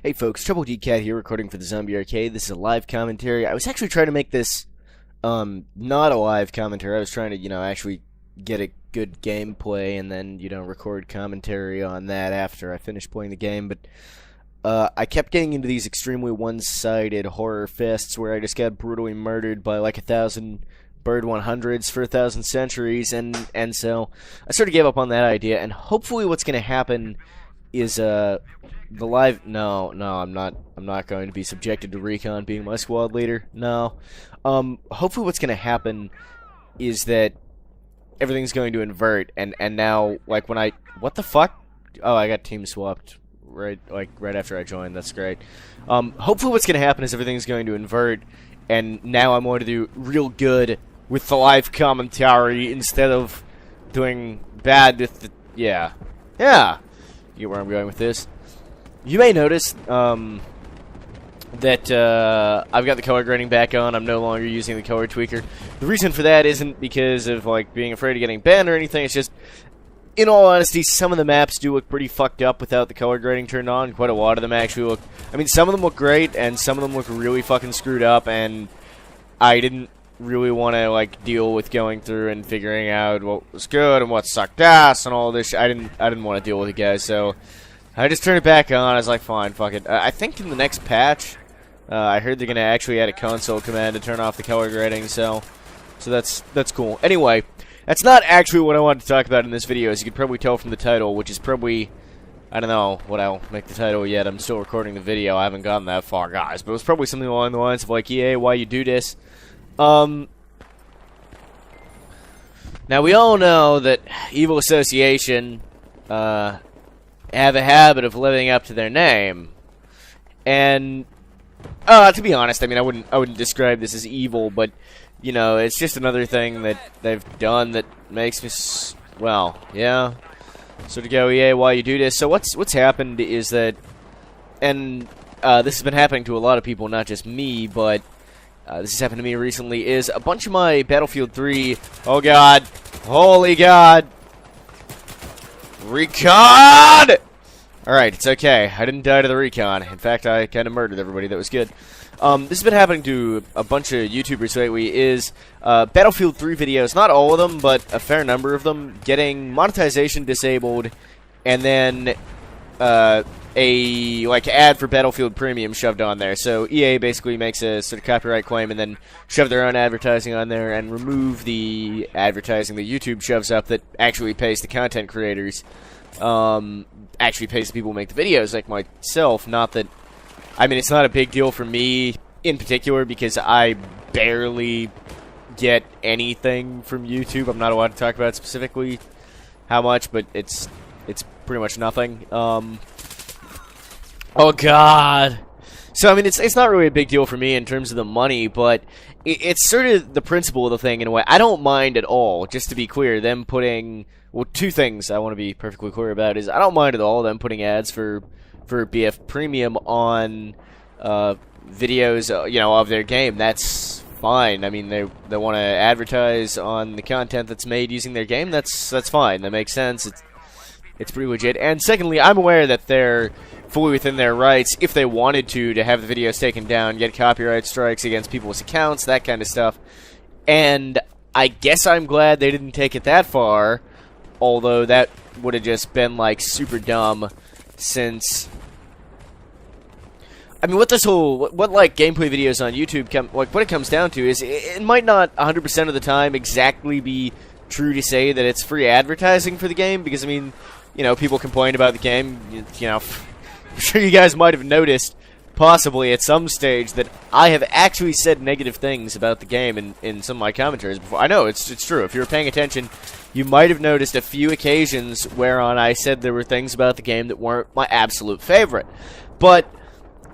Hey folks, Troubletcat here, recording for the Zombie Arcade. This is a live commentary. I was actually trying to make this, not a live commentary. I was trying to, actually get a good gameplay and then, record commentary on that after I finished playing the game. But, I kept getting into these extremely one-sided horror fests where I just got brutally murdered by like 1,000 bird 100s for 1,000 centuries, and so I sort of gave up on that idea, and hopefully what's going to happen is, the live... No, I'm not going to be subjected to Recon being my squad leader. No. Hopefully what's going to happen is that everything's going to invert, and now, like, when I... What the fuck? Oh, I got team swapped right after I joined. That's great. Hopefully what's going to happen is everything's going to invert, and now I'm going to do real good with the live commentary instead of doing bad with the... Yeah. Yeah. You get where I'm going with this. You may notice that I've got the color grading back on. I'm no longer using the color tweaker. The reason for that isn't because of like being afraid of getting banned or anything. It's just, in all honesty, some of the maps do look pretty fucked up without the color grading turned on. Quite a lot of them actually look... I mean, some of them look great, and some of them look really fucking screwed up, and I didn't really want to like deal with going through and figuring out what was good and what sucked ass and all this. I didn't want to deal with it, guys. So I just turned it back on. I was like, fine, fuck it. I think in the next patch, I heard they're gonna actually add a console command to turn off the color grading. So that's cool. Anyway, that's not actually what I wanted to talk about in this video, as you can probably tell from the title, which is probably, I don't know what I'll make the title yet. I'm still recording the video. I haven't gotten that far, guys. But it was probably something along the lines of like, EA, why you do this? Now we all know that Evil Association have a habit of living up to their name, and to be honest, I mean, I wouldn't describe this as evil, but it's just another thing that they've done that makes me well, yeah. So to go, EA, why you do this? So what's happened is that, and this has been happening to a lot of people, not just me, but this has happened to me recently, is a bunch of my Battlefield 3... Oh, God. Holy God. Recon! Alright, it's okay. I didn't die to the recon. In fact, I kind of murdered everybody. That was good. This has been happening to a bunch of YouTubers lately, is Battlefield 3 videos, not all of them, but a fair number of them, getting monetization disabled, and then a ad for Battlefield Premium shoved on there. So EA basically makes a sort of copyright claim and then shove their own advertising on there and remove the advertising that YouTube shoves up that actually pays the content creators, actually pays the people who make the videos like myself. Not that, I mean, it's not a big deal for me in particular because I barely get anything from YouTube. I'm not allowed to talk about specifically how much, but it's pretty much nothing. Oh, God. So, I mean, it's not really a big deal for me in terms of the money, but it's sort of the principle of the thing in a way. I don't mind at all, just to be clear, them putting... Well, two things I want to be perfectly clear about is I don't mind at all them putting ads for BF Premium on videos, of their game. That's fine. I mean, they want to advertise on the content that's made using their game. That's fine. That makes sense. It's pretty legit. And secondly, I'm aware that they're fully within their rights, if they wanted to have the videos taken down, get copyright strikes against people's accounts, that kind of stuff. And I guess I'm glad they didn't take it that far, although that would have just been, like, super dumb, since... I mean, what gameplay videos on YouTube, what it comes down to is, it might not 100% of the time exactly be true to say that it's free advertising for the game, because, I mean, people complain about the game, I'm sure you guys might have noticed, possibly at some stage, that I have actually said negative things about the game in some of my commentaries before. I know, it's true. If you were paying attention, you might have noticed a few occasions whereon I said there were things about the game that weren't my absolute favorite. But,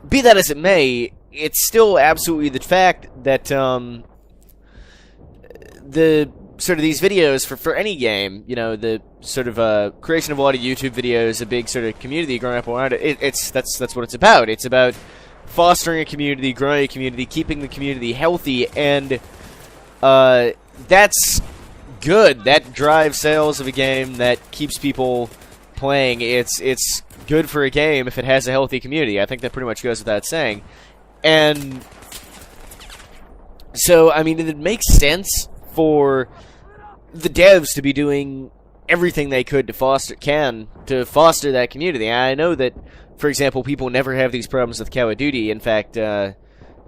be that as it may, it's still absolutely the fact that, the sort of these videos for any game, the sort of creation of a lot of YouTube videos, a big sort of community growing up around it. That's what it's about. It's about fostering a community, growing a community, keeping the community healthy, and that's good. That drives sales of a game. That keeps people playing. It's good for a game if it has a healthy community. I think that pretty much goes without saying. And so, I mean, it makes sense for the devs to be doing everything they could to foster that community. I know that, for example, people never have these problems with Call of Duty. In fact, Call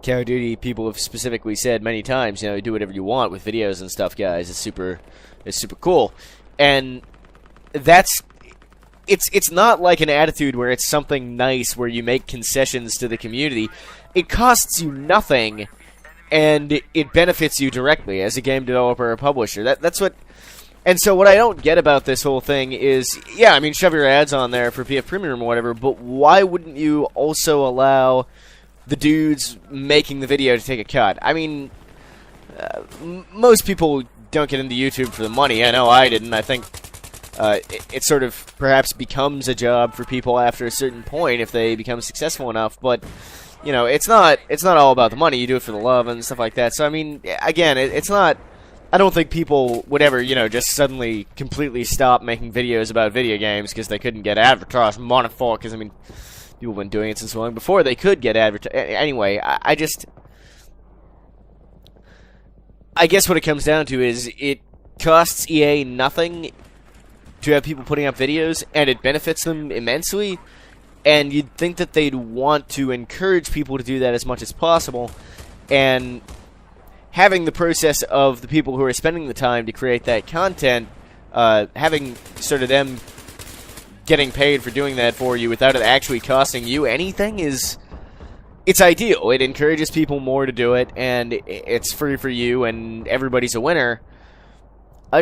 of Duty people have specifically said many times, you know, do whatever you want with videos and stuff, guys. It's super cool. And it's not like an attitude where it's something nice where you make concessions to the community. It costs you nothing, and it benefits you directly as a game developer or publisher. That's what. And so what I don't get about this whole thing is, yeah, I mean, shove your ads on there for PF Premium or whatever, but why wouldn't you also allow the dudes making the video to take a cut? I mean, most people don't get into YouTube for the money. I know I didn't. I think it sort of perhaps becomes a job for people after a certain point if they become successful enough, but you know, it's not all about the money. You do it for the love and stuff like that. So I mean, again, it's not. I don't think people would ever, you know, just suddenly completely stop making videos about video games because they couldn't get advertised money for. Because I mean, people have been doing it since long before they could get advertised. Anyway, I guess what it comes down to is it costs EA nothing to have people putting up videos, and it benefits them immensely. And you'd think that they'd want to encourage people to do that as much as possible, and having the process of the people who are spending the time to create that content, having sort of them getting paid for doing that for you without it actually costing you anything it's ideal. It encourages people more to do it, and it's free for you, and everybody's a winner. I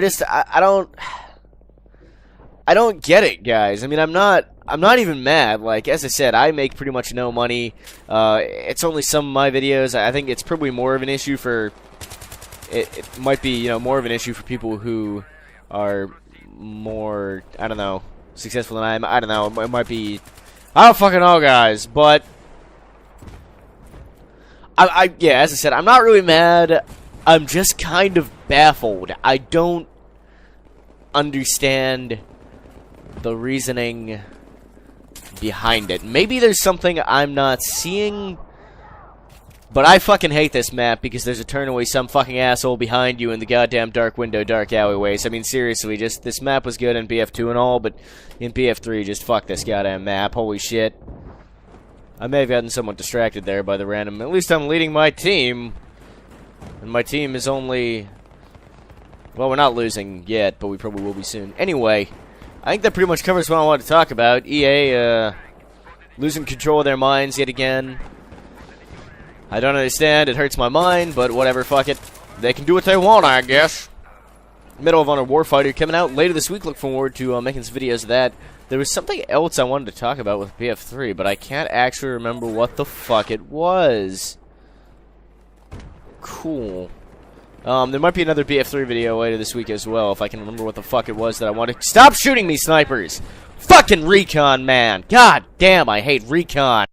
don't get it, guys. I mean, I'm not even mad. Like, as I said, I make pretty much no money. It's only some of my videos. I think it's probably more of an issue for... It might be, you know, more of an issue for people who are more, I don't know, successful than I am. I don't know. It might be... I don't fucking know, guys. But... yeah, as I said, I'm not really mad. I'm just kind of baffled. I don't understand the reasoning behind it. Maybe there's something I'm not seeing, but I fucking hate this map because there's eternally some fucking asshole behind you in the goddamn dark window, dark alleyways. I mean, seriously, just this map was good in BF2 and all, but in BF3, just fuck this goddamn map. Holy shit. I may have gotten somewhat distracted there by the random... At least I'm leading my team, and my team is only... Well, we're not losing yet, but we probably will be soon. Anyway, I think that pretty much covers what I wanted to talk about. EA, losing control of their minds yet again. I don't understand, it hurts my mind, but whatever, fuck it. They can do what they want, I guess. Medal of Honor Warfighter coming out later this week. Look forward to making some videos of that. There was something else I wanted to talk about with BF3, but I can't actually remember what the fuck it was. Cool. There might be another BF3 video later this week as well, if I can remember what the fuck it was that I wanted. Stop shooting me, snipers! Fucking recon, man! God damn, I hate recon!